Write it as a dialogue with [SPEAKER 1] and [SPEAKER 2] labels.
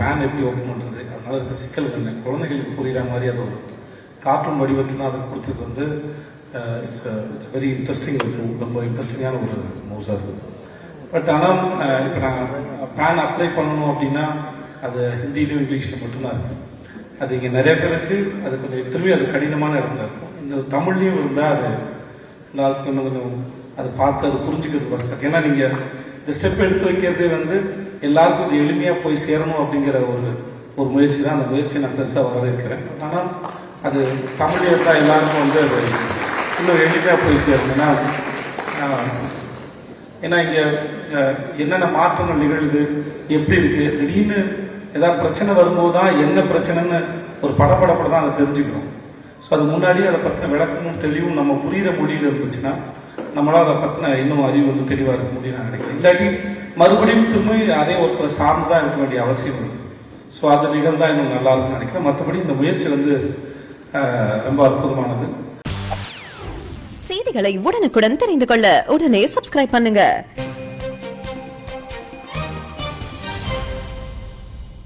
[SPEAKER 1] Pan எப்படி open பண்ணுறது, அதனால இருக்க சிக்கல் என்ன, குழந்தைகளுக்கு புரிகிற மாதிரி அது ஒரு கார்ட்டூன் வடிவத்தில் அதை கொடுத்துருக்கு வந்து இட்ஸ் வெரி இன்ட்ரெஸ்டிங் ரொம்ப இன்ட்ரெஸ்டிங்கான ஒரு மூவ்ஸாக இருக்குது. பட் ஆனால் இப்போ நான் பேன் அப்ளை பண்ணணும் அப்படின்னா அது ஹிந்திலையும் இங்கிலீஷில் மட்டும்தான் இருக்குது. அது இங்கே நிறைய பேருக்கு அது கொஞ்சம் திரும்பி அது கடினமான இடத்துல இருக்கும். இந்த தமிழ்லையும் இருந்தால் அது எல்லாருக்கும் இன்னும் கொஞ்சம் அதை பார்த்து அது புரிஞ்சுக்கிறது கஷ்டம். ஏன்னா நீங்கள் இந்த ஸ்டெப் எடுத்து வைக்கிறதே வந்து எல்லாருக்கும் இது எளிமையாக போய் சேரணும் அப்படிங்கிற ஒரு முயற்சி தான். அந்த முயற்சியை நான் பெருசாக வரவேற்கிறேன். ஆனால் அது தமிழ் இருந்தால் எல்லாருக்கும் வந்து அது இன்னும் எளிமையாக போய் சேரணும்னா ஏன்னா இங்கே என்னென்ன மாற்றங்கள் நிகழுது, எப்படி இருக்குது, திடீர்னு ஏதாவது பிரச்சனை வரும்போது தான் என்ன பிரச்சனைன்னு ஒரு படப்படப்பட தான் அதை தெரிஞ்சுக்கிறோம். ஸோ அது முன்னாடியே அதை பற்றின விளக்கமும் தெளிவும் நம்ம புரிகிற மொழியில் இருந்துச்சுன்னா நம்மளால் அதை பற்றின இன்னும் அறிவு வந்து தெளிவாக இருக்க முடியும் நான் நினைக்கிறேன். இல்லாட்டி மறுபடியும் திரும்ப அதே ஒருத்தர் சார்ந்து தான் இருக்க வேண்டிய அவசியம் இருக்குது. ஸோ அது நிகழ்ந்தால் இன்னும் நல்லா இருக்கும்னு நினைக்கிறேன். மற்றபடி இந்த முயற்சி வந்து ரொம்ப அற்புதமானது.
[SPEAKER 2] செய்திகளை உடனுக்குடன் தெரிந்து கொள்ள உடனே சப்ஸ்கிரைப் பண்ணுங்க.